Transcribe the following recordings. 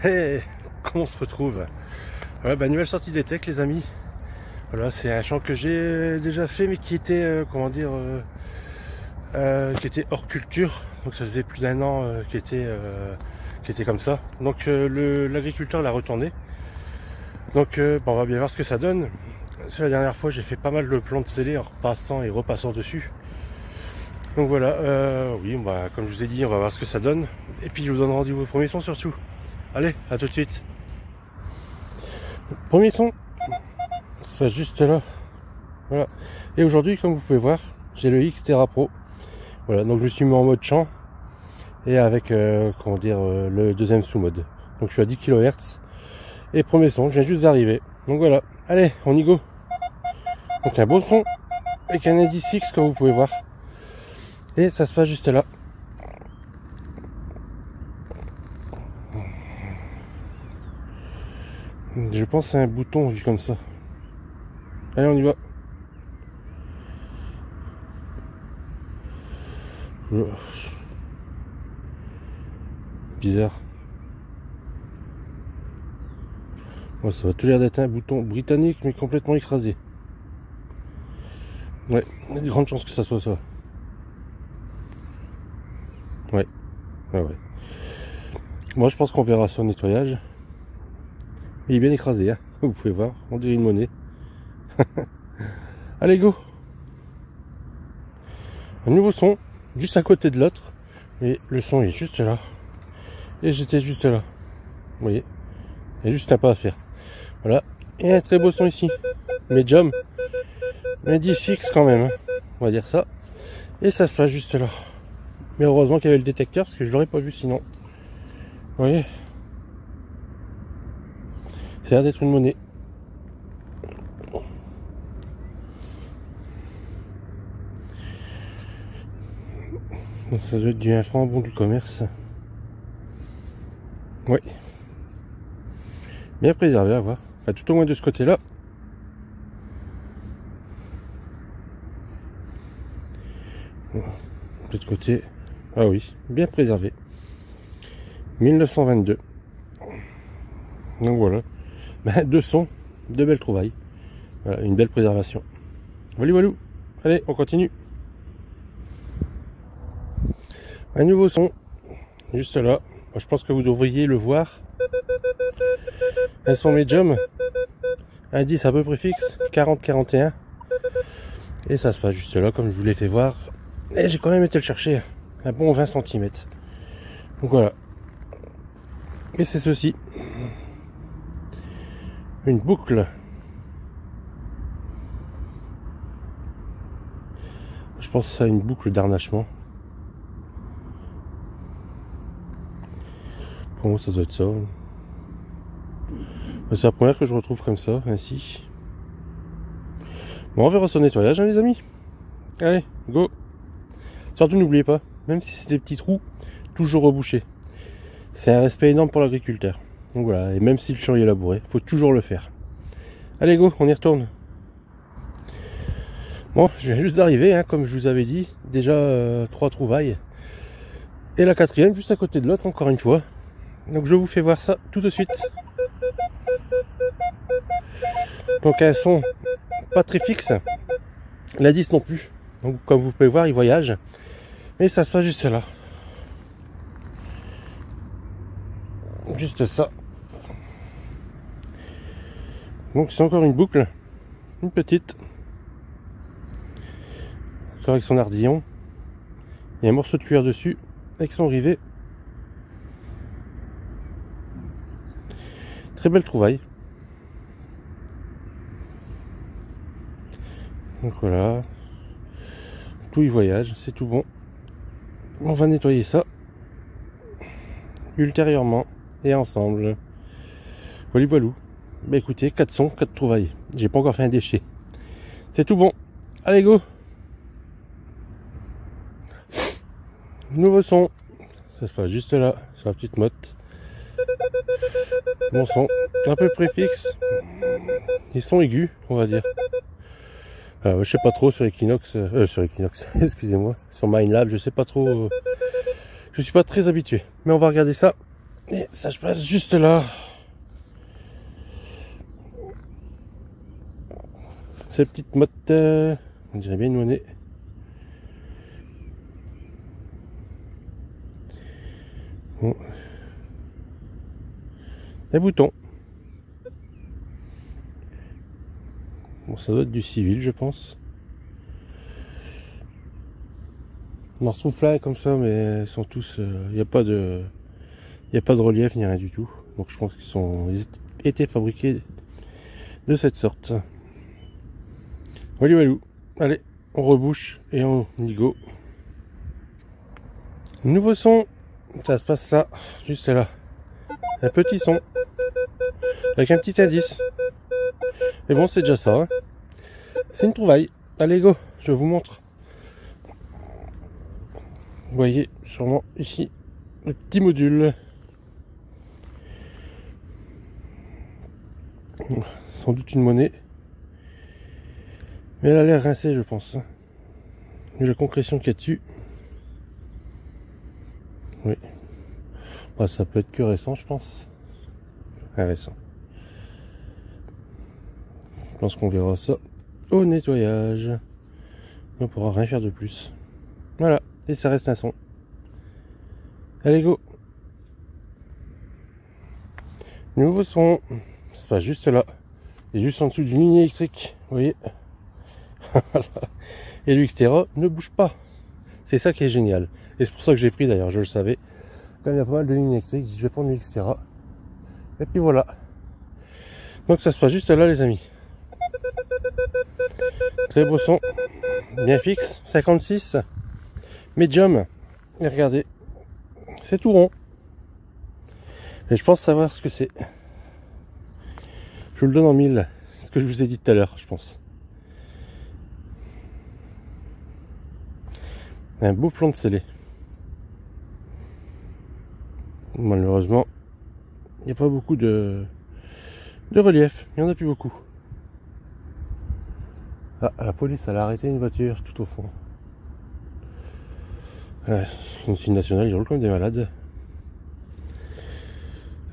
Et comment on se retrouve? Ouais, bah, nouvelle sortie des techs, les amis. Voilà, c'est un champ que j'ai déjà fait, mais qui était, qui était hors culture. Donc ça faisait plus d'1 an qui était comme ça. Donc l'agriculteur l'a retourné. Donc bon, on va bien voir ce que ça donne. C'est la dernière fois, j'ai fait pas mal de plantes scellées en repassant et repassant dessus. Donc voilà, oui, bah, comme je vous ai dit, on va voir ce que ça donne. Et puis je vous donne rendez-vous au premier son surtout. Allez, à tout de suite. Premier son, ça va juste là. Voilà. Et aujourd'hui, comme vous pouvez voir, j'ai le Xterra Pro. Voilà, donc je me suis mis en mode champ et avec le deuxième sous-mode. Donc je suis à 10 kHz. Et premier son, je viens juste d'arriver. Donc voilà, allez, on y go. Donc un beau son avec un indice fixe comme vous pouvez voir. Et ça se passe juste là. Je pense que c'est un bouton vu comme ça. Allez, on y va. Bizarre. Bon, ça va tout l'air d'être un bouton britannique mais complètement écrasé. Ouais, il y a de grandes chances que ça soit ça. Ouais. Moi je pense qu'on verra sur le nettoyage. Il est bien écrasé, hein. Vous pouvez voir, on dirait une monnaie. Allez, go. Un nouveau son, juste à côté de l'autre. Et le son est juste là. Et j'étais juste là. Vous voyez, il y a juste un pas à faire. Voilà. Et un très beau son ici. Medium. Mais 10 fixe quand même, hein. On va dire ça. Et ça se passe juste là. Mais heureusement qu'il y avait le détecteur, parce que je l'aurais pas vu sinon. Vous voyez, ça a l'air d'être une monnaie. Donc ça doit être du 1 franc bon du commerce. Oui. Bien préservé à voir. Enfin, tout au moins de ce côté-là. De l'autre côté. Ah oui, bien préservé. 1922. Donc voilà. Ben, deux sons, deux belles trouvailles. Voilà, une belle préservation. Voilà. Allez, on continue. Un nouveau son, juste là. Je pense que vous devriez le voir. Un son médium. Indice à peu près fixe, 40-41. Et ça se passe juste là, comme je vous l'ai fait voir. Et j'ai quand même été le chercher. Un bon 20 cm. Donc voilà. Et c'est ceci. Une boucle. Je pense que c'est une boucle d'harnachement. Pour moi ça doit être ça. C'est la première que je retrouve comme ça, ainsi. Bon, on verra son nettoyage, hein, les amis. Allez, go. Surtout n'oubliez pas, même si c'est des petits trous, toujours reboucher. C'est un respect énorme pour l'agriculteur. Donc voilà, et même si le champ est labouré, faut toujours le faire. Allez, go, on y retourne. Bon, je viens juste d'arriver, hein, comme je vous avais dit. Déjà 3 trouvailles. Et la 4e, juste à côté de l'autre, encore une fois. Donc je vous fais voir ça tout de suite. Donc un son pas très fixe. L'indice non plus. Donc comme vous pouvez voir, il voyage. Mais ça se passe juste là. Juste ça. Donc c'est encore une boucle. Une petite. Encore avec son ardillon. Il y a un morceau de cuir dessus. Avec son rivet. Très belle trouvaille. Donc voilà. Tout y voyage, c'est tout bon. On va nettoyer ça ultérieurement et ensemble. Voilà. Bah écoutez, 4 sons, 4 trouvailles. J'ai pas encore fait un déchet. C'est tout bon. Allez, go. Nouveau son. Ça se passe juste là, sur la petite motte. Bon son, un peu près fixe. Ils sont aigus, on va dire. Je sais pas trop sur Equinox, excusez-moi, sur Minelab, je sais pas trop. Je suis pas très habitué, mais on va regarder ça Et ça se passe juste là. Ces petites mottes, on dirait bien une monnaie. Bon. Les boutons. Bon, ça doit être du civil, je pense. On en retrouve plein comme ça, mais ils sont tous. Il n'y a pas de relief ni rien du tout. Donc je pense qu'ils ont été fabriqués de cette sorte. Voilà, voilà. Allez, on rebouche et on y go. Nouveau son. Ça se passe ça, juste là. Un petit son. Avec un petit indice. Mais bon, c'est déjà ça. Hein. C'est une trouvaille. Allez, go, je vous montre. Vous voyez sûrement ici le petit module. Sans doute une monnaie. Mais elle a l'air rincée, je pense. Vu la concrétion qu'il y a dessus. Oui. Bah, ça peut être que récent, je pense. Récent. Je pense qu'on verra ça au nettoyage. On pourra rien faire de plus. Voilà. Et ça reste un son. Allez, go. Nouveau son. C'est pas juste là. Et juste en dessous d'une ligne électrique. Vous voyez. Et le Xterra ne bouge pas. C'est ça qui est génial. Et c'est pour ça que j'ai pris d'ailleurs, je le savais. Comme il y a pas mal de lignes électriques, je vais prendre le Xterra. Et puis voilà. Donc ça se passe juste là, les amis. Très beau son. Bien fixe. 56. Medium. Et regardez. C'est tout rond. Et je pense savoir ce que c'est. Je vous le donne en 1000. C'est ce que je vous ai dit tout à l'heure, je pense. Un beau plomb de scellé. Malheureusement, il n'y a pas beaucoup de relief. Il n'y en a plus beaucoup. Ah, la police, elle a arrêté une voiture tout au fond. Une signe nationale, ils roulent comme des malades.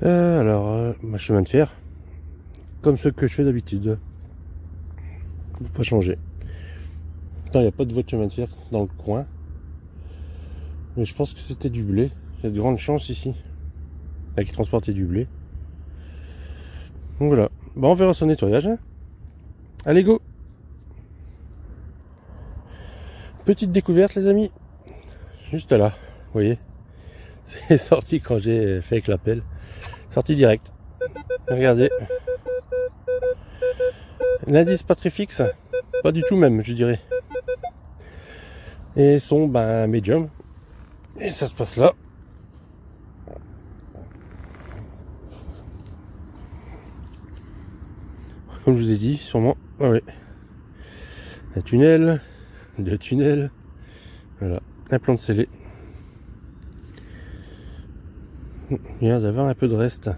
Alors, ma chemin de fer. Comme ce que je fais d'habitude. Faut pas changer. Il n'y a pas de voie de chemin de fer dans le coin. Mais je pense que c'était du blé. Il y a de grandes chances ici. Qui transportait du blé. Donc voilà. Bon, on verra son nettoyage. Hein. Allez, go. Petite découverte, les amis. Juste là. Vous voyez. C'est sorti quand j'ai fait avec l'appel. Sorti direct. Regardez. L'indice pas très fixe. Pas du tout même, je dirais. Et son, médium. Et ça se passe là. Comme je vous ai dit, sûrement. Ah ouais. Un tunnel. 2 tunnels. Voilà. Un plan de scellé. Il vient d'avoir un peu de reste.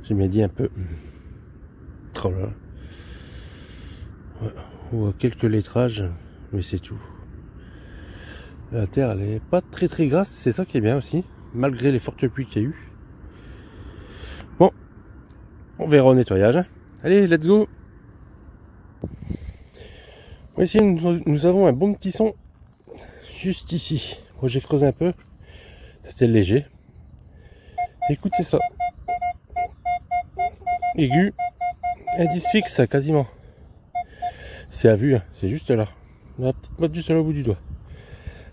J'ai bien dit un peu. Oh là. Ouais. On voit quelques lettrages, mais c'est tout. La terre, elle est pas très grasse, c'est ça qui est bien aussi, malgré les fortes pluies qu'il y a eu. Bon, on verra au nettoyage. Allez, let's go. Ici, nous avons un bon petit son juste ici. Bon, j'ai creusé un peu, c'était léger. Écoutez ça. Aigu, indice fixe quasiment. C'est à vue, hein. C'est juste là. La petite motte juste là au bout du doigt.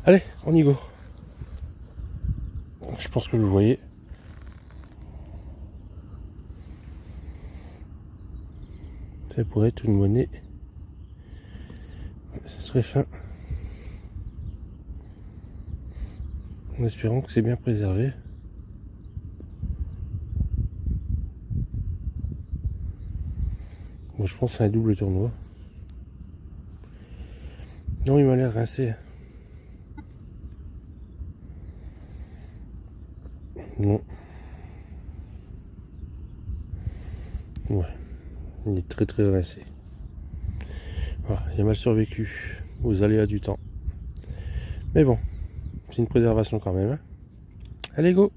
Allez, on y go. Je pense que vous voyez. Ça pourrait être une monnaie. Ce serait fin. En espérant que c'est bien préservé. Bon, je pense que c'est un double tournoi. Non, il m'a l'air rincé. Non. Ouais. Il est très rincé. Voilà, il a mal survécu aux aléas du temps. Mais bon, c'est une préservation quand même. Hein. Allez, go!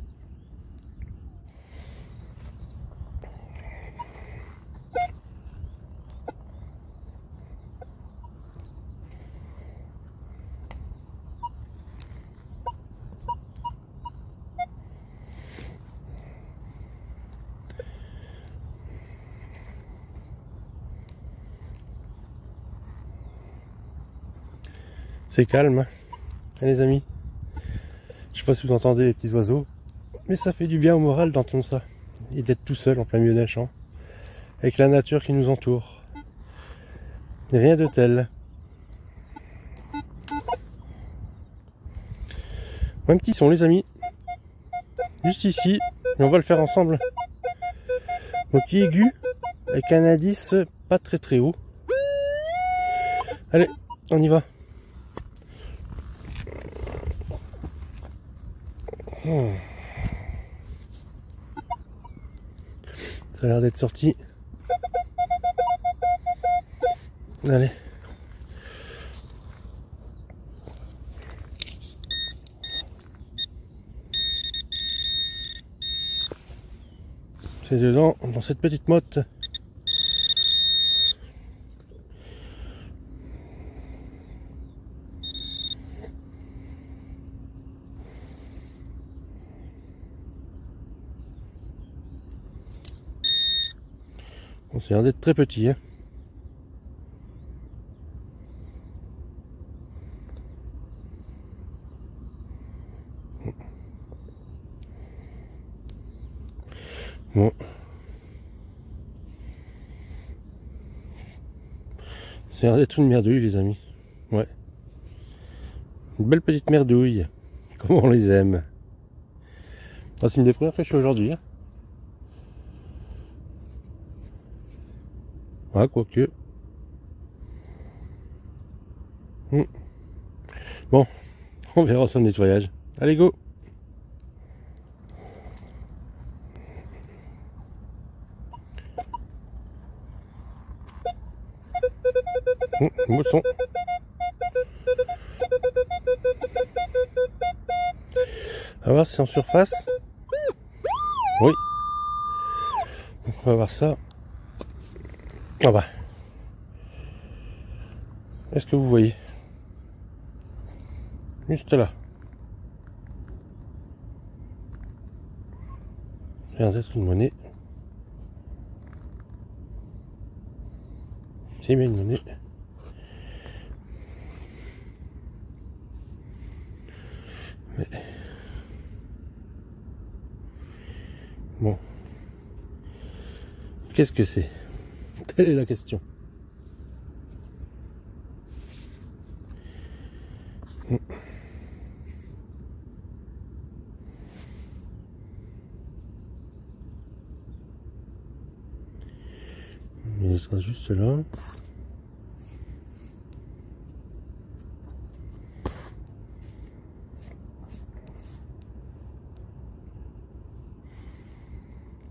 C'est calme, hein, les amis. Je sais pas si vous entendez les petits oiseaux, mais ça fait du bien au moral d'entendre ça. Et d'être tout seul en plein milieu d'un champ, avec la nature qui nous entoure. Rien de tel. Un petit son, les amis. Juste ici, et on va le faire ensemble. Donc aigu, avec un indice pas très très haut. Allez, on y va. Ça a l'air d'être sorti. Allez. C'est dedans, dans cette petite motte. Bon, c'est l'air d'être très petit, hein. Bon. C'est l'air d'être une merdouille, les amis. Ouais. Une belle petite merdouille. Comment on les aime. Ah, c'est une des premières que je fais aujourd'hui, hein. Ah, quoique. Bon, on verra son nettoyage. Allez, go! Mousson. On va voir si c'est en surface. Oui. On va voir ça. Ah bah. Est-ce que vous voyez? Juste là. Regardez, c'est une monnaie. C'est bien une monnaie. Mais... Bon. Qu'est-ce que c'est? Telle est la question. Il sera juste là.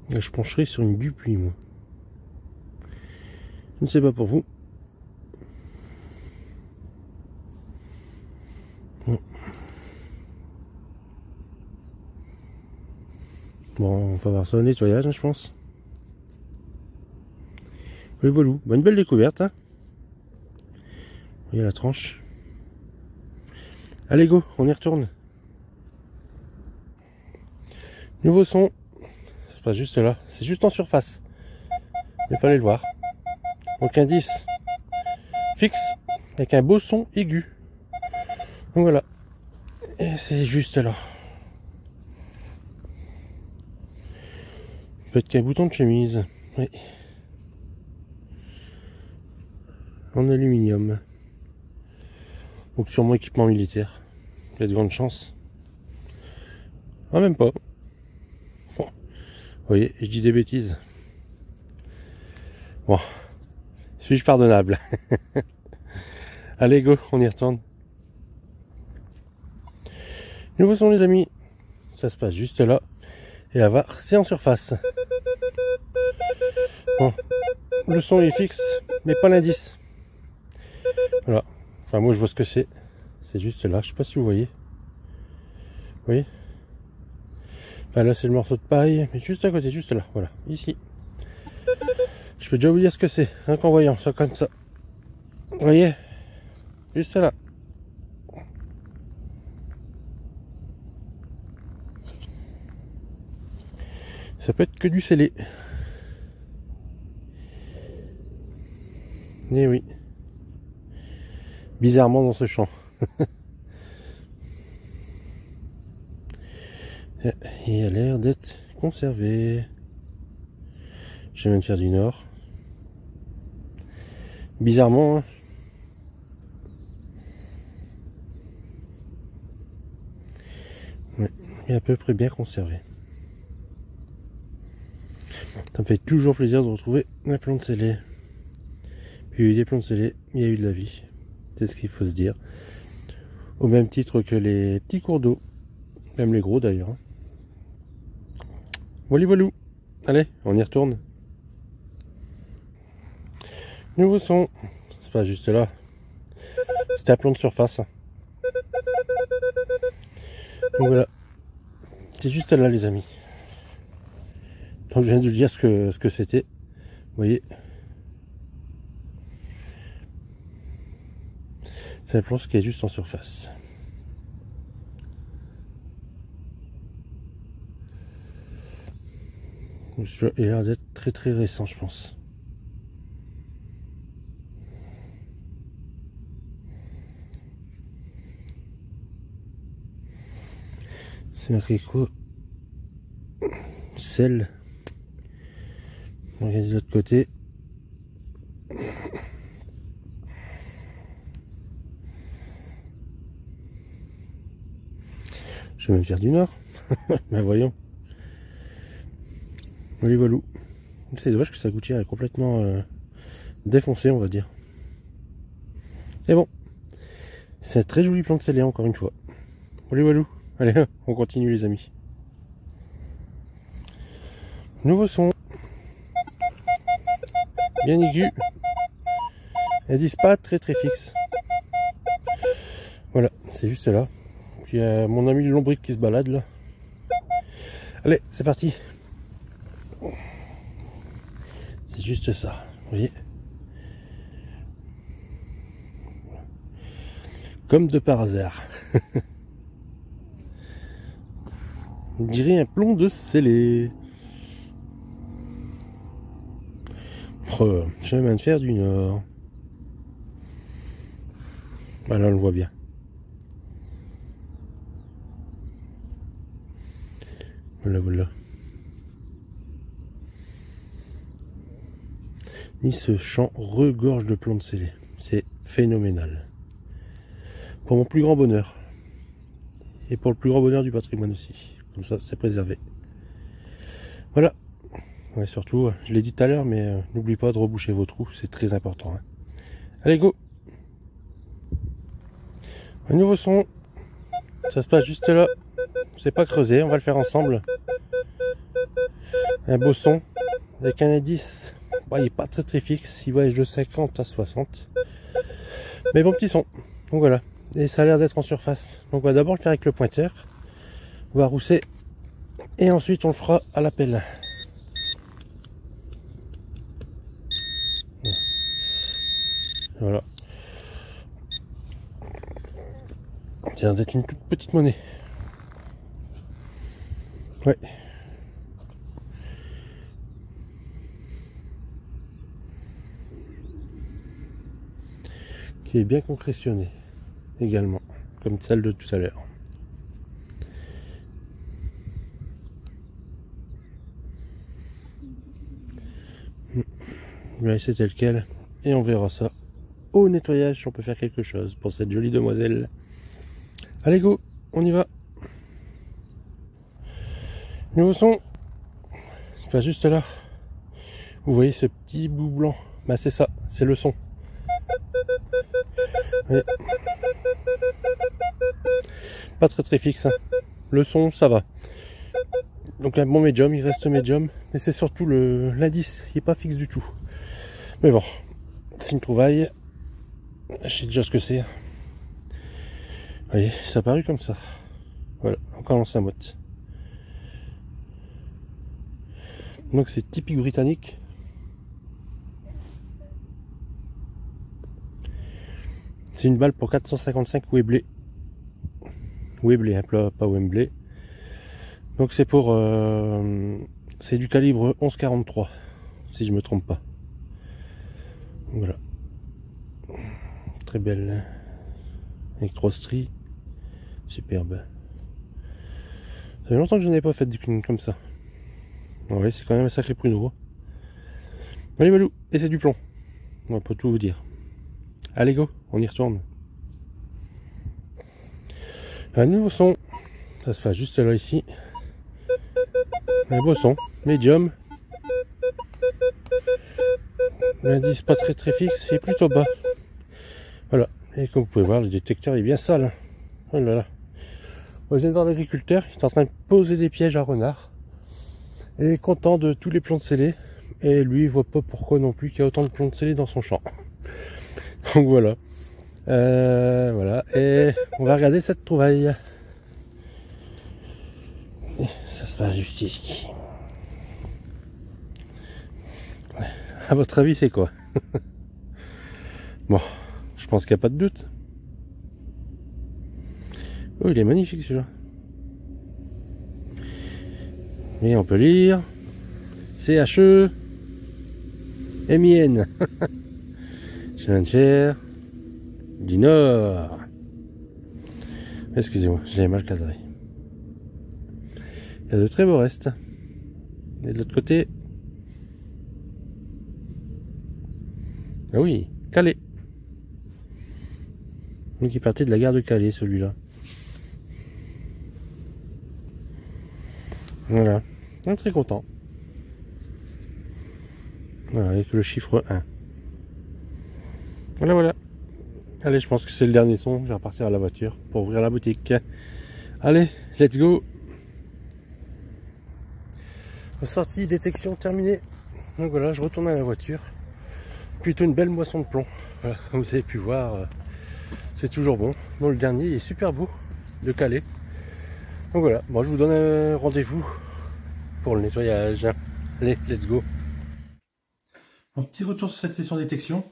Là, je pencherai sur une guppy, moi. Je ne sais pas pour vous. Bon, on va voir ça au nettoyage, hein, je pense. Oui, voilà. Bah, une belle découverte, hein. Il y a la tranche. Allez, go, on y retourne. Nouveau son. Ça se passe juste là. C'est juste en surface. Il fallait le voir. Donc indice fixe avec un beau son aigu. Donc voilà. Et c'est juste là. Peut-être qu'un bouton de chemise. Oui. En aluminium. Donc sûrement équipement militaire. Il y a de grandes chances. Ah, même pas. Bon. Vous voyez, je dis des bêtises. Bon. Suis-je pardonnable? Allez, go, on y retourne. Nouveau son, les amis. Ça se passe juste là. Et à voir, c'est en surface. Bon. Le son est fixe, mais pas l'indice. Voilà. Enfin, moi, je vois ce que c'est. C'est juste là. Je sais pas si vous voyez. Vous voyez? Bah là c'est le morceau de paille, mais juste à côté, juste là, voilà, ici. Je peux déjà vous dire ce que c'est, hein, qu'en voyant ça comme ça. Vous voyez, juste là. Ça peut être que du scellé. Eh oui. Bizarrement dans ce champ. Il a l'air d'être conservé. Je viens de faire du nord. Bizarrement, hein. Ouais, il est à peu près bien conservé. Ça me fait toujours plaisir de retrouver la plante scellée. Puis il y a eu des plantes scellées, il y a eu de la vie. C'est ce qu'il faut se dire. Au même titre que les petits cours d'eau. Même les gros d'ailleurs. Voilà, voilà. Allez, on y retourne. Nouveau son. C'est pas juste là. C'était un plan de surface. Donc voilà. C'est juste là les amis. Donc je viens de vous dire ce que c'était. Vous voyez. C'est un plan qui est juste en surface. Il a l'air d'être très très récent je pense. C'est marqué quoi? Sel. On regarde de l'autre côté. Je vais même faire du nord. Mais voyons. Voilà, voilà. C'est dommage que sa gouttière est complètement défoncée, on va dire. Et bon. C'est un très joli plan de scellé encore une fois. Voilà, voilà. Allez, on continue les amis. Nouveau son. Bien aigu. Elles disent pas très très fixe. Voilà, c'est juste là. Puis il y a mon ami le lombric qui se balade là. Allez, c'est parti. C'est juste ça, vous voyez. Comme de par hasard. On dirait un plomb de scellé. Oh, chemin de fer du Nord. Voilà, on le voit bien. Voilà, voilà. Et ce champ regorge de plantes scellées. C'est phénoménal. Pour mon plus grand bonheur. Et pour le plus grand bonheur du patrimoine aussi. Comme ça, c'est préservé. Voilà. Ouais, surtout, je l'ai dit tout à l'heure, mais n'oubliez pas de reboucher vos trous. C'est très important. Hein. Allez, go! Un nouveau son. Ça se passe juste là. C'est pas creusé, on va le faire ensemble. Un beau son. Avec un indice. Bon, il n'est pas très très fixe. Il voyage de 50 à 60. Mais bon petit son. Donc voilà. Et ça a l'air d'être en surface. Donc on va d'abord le faire avec le pointeur. On va rousser. Et ensuite on le fera à la pelle. Voilà. Ça d'être une toute petite monnaie. Ouais. Qui est bien concrétionnée également, comme celle de tout à l'heure. Je vais laisser tel quel et on verra ça au nettoyage si on peut faire quelque chose pour cette jolie demoiselle. Allez go, on y va. Nouveau son. C'est pas juste là. Vous voyez ce petit bout blanc? Bah c'est ça, c'est le son. Oui. Pas très très fixe. Hein. Le son, ça va. Donc un bon médium, il reste médium. Mais c'est surtout l'indice, il n'est pas fixe du tout. Mais bon, c'est une trouvaille. Je sais déjà ce que c'est. Vous voyez, ça a paru comme ça. Voilà, encore en 5 mottes. Donc c'est typique britannique. C'est une balle pour 455 Webley. Webley, hein, pas Wembley. Donc c'est pour... c'est du calibre 11,43, si je me trompe pas. Voilà. Très belle. Avec 3 stries. Superbe. Ça fait longtemps que je n'avais pas fait d'une comme ça. Ouais, c'est quand même un sacré pruneau. Allez Walou, et c'est du plomb. On va pas tout vous dire. Allez go, on y retourne. Un nouveau son. Ça se fait juste là ici. Un beau son. Medium. L'indice pas très fixe, c'est plutôt bas. Voilà. Et comme vous pouvez voir, le détecteur est bien sale. Oh là là. Je viens de voir l'agriculteur, il est en train de poser des pièges à renards. Et content de tous les plombs scellés. Et lui, il voit pas pourquoi non plus qu'il y a autant de plombs scellés dans son champ. Donc voilà. Voilà. Et on va regarder cette trouvaille. Et ça se passe juste ici. À votre avis, c'est quoi? Bon, je pense qu'il n'y a pas de doute. Oh, il est magnifique celui-là. Et on peut lire CHE MIN. Chemin de fer du Nord. Excusez-moi, j'ai mal cadré. Il y a de très beaux restes. Et de l'autre côté, ah oui, Calais. Donc il partait de la gare de Calais, celui-là. Voilà, on est très content. Voilà, avec le chiffre 1. Voilà, voilà. Allez, je pense que c'est le dernier son. Je vais repartir à la voiture pour ouvrir la boutique. Allez, let's go. Sortie, détection terminée. Donc voilà, je retourne à la voiture. Plutôt une belle moisson de plomb. Voilà, comme vous avez pu voir, c'est toujours bon. Donc le dernier il est super beau, de Calais. Donc voilà, moi je vous donne un rendez-vous pour le nettoyage. Allez, let's go. Un petit retour sur cette session détection.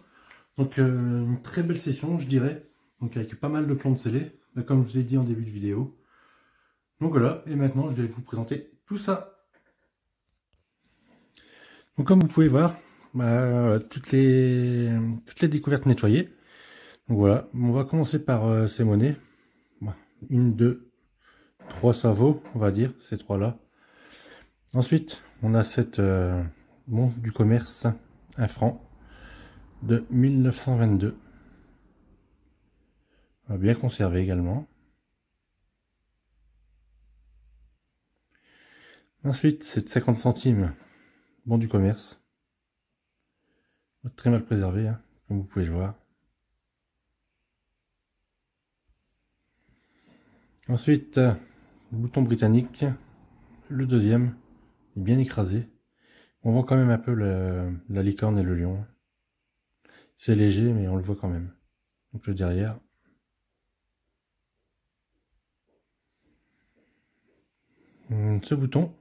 Donc une très belle session, je dirais. Donc avec pas mal de plombs scellés, comme je vous ai dit en début de vidéo. Donc voilà, et maintenant je vais vous présenter tout ça. Donc comme vous pouvez voir, toutes les découvertes nettoyées. Donc voilà, on va commencer par ces monnaies. Une, deux, trois savots, on va dire, ces trois-là. Ensuite, on a cette montre du commerce, 1 franc, de 1922. Bien conservé également. Ensuite, c'est 50 centimes, bon du commerce. Très mal préservé, hein, comme vous pouvez le voir. Ensuite, bouton britannique, le deuxième, est bien écrasé. On voit quand même un peu la licorne et le lion. C'est léger, mais on le voit quand même. Donc le derrière. Ce bouton.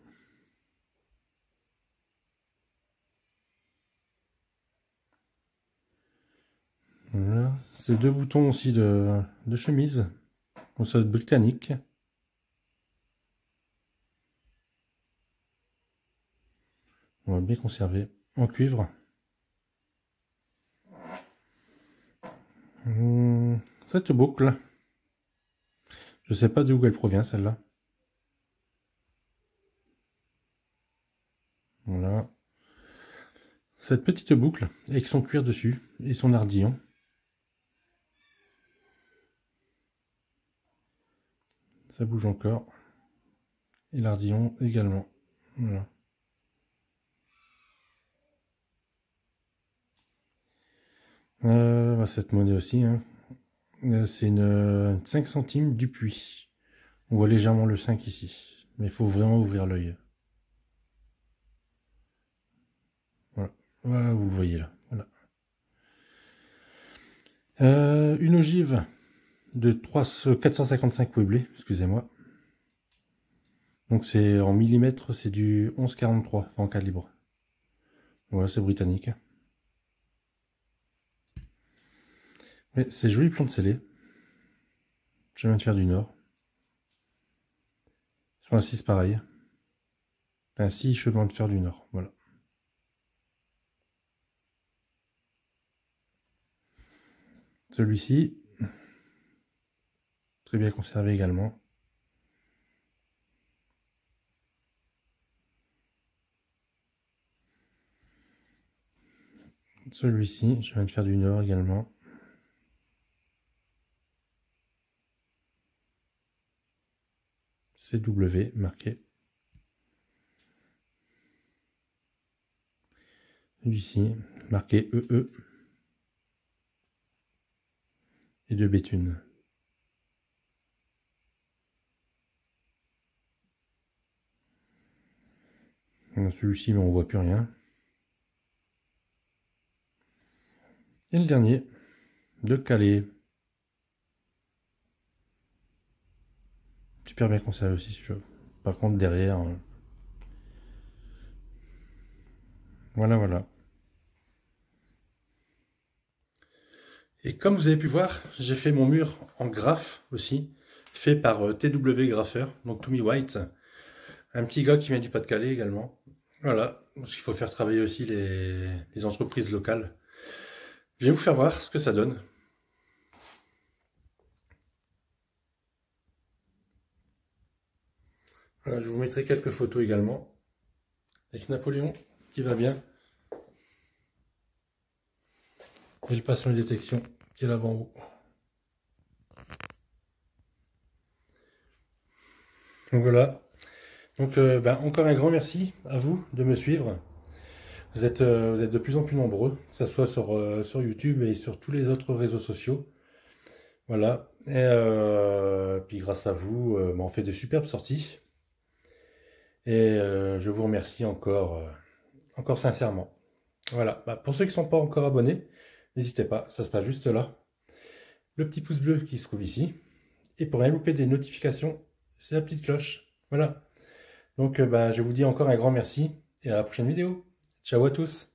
Voilà. Ces deux boutons aussi de chemise. On soit britannique. On va bien conserver en cuivre. Cette boucle. Je sais pas d'où elle provient celle-là. Voilà. Cette petite boucle avec son cuir dessus et son ardillon. Ça bouge encore. Et l'ardillon également. Voilà. Cette monnaie aussi, hein. C'est une 5 centimes du puits. On voit légèrement le 5 ici. Mais il faut vraiment ouvrir l'œil. Voilà. Voilà, vous le voyez là. Voilà. Une ogive de 455 Webley, excusez-moi. Donc c'est en millimètres, c'est du 11,43 en calibre. Voilà, c'est britannique. Mais c'est joli plomb de scellé. Je viens de faire du Nord. Sur la 6 pareil. Ainsi, chemin de fer du Nord. Voilà. Celui-ci, très bien conservé également. Celui-ci, je viens de faire du Nord également. CW marqué. Celui-ci, marqué EE. Et de Béthune. Celui-ci, mais on voit plus rien. Et le dernier, de Calais. Super bien conservé aussi, si je veux. Par contre, derrière... Voilà, voilà. Et comme vous avez pu voir, j'ai fait mon mur en graphe aussi, fait par TW Graffeur, donc To Me White. Un petit gars qui vient du Pas-de-Calais également. Voilà, parce qu'il faut faire travailler aussi les entreprises locales. Je vais vous faire voir ce que ça donne. Voilà, je vous mettrai quelques photos également. Avec Napoléon, qui va bien. Et le patient de détection, qui est là-bas en haut. Donc voilà. Donc encore un grand merci à vous de me suivre. Vous êtes de plus en plus nombreux, que ce soit sur YouTube et sur tous les autres réseaux sociaux. Voilà. Et puis grâce à vous, on fait de superbes sorties. Et je vous remercie encore sincèrement. Voilà. Pour ceux qui ne sont pas encore abonnés, n'hésitez pas, ça se passe juste là. Le petit pouce bleu qui se trouve ici. Et pour rien louper des notifications, c'est la petite cloche. Voilà. Donc je vous dis encore un grand merci et à la prochaine vidéo. Ciao à tous.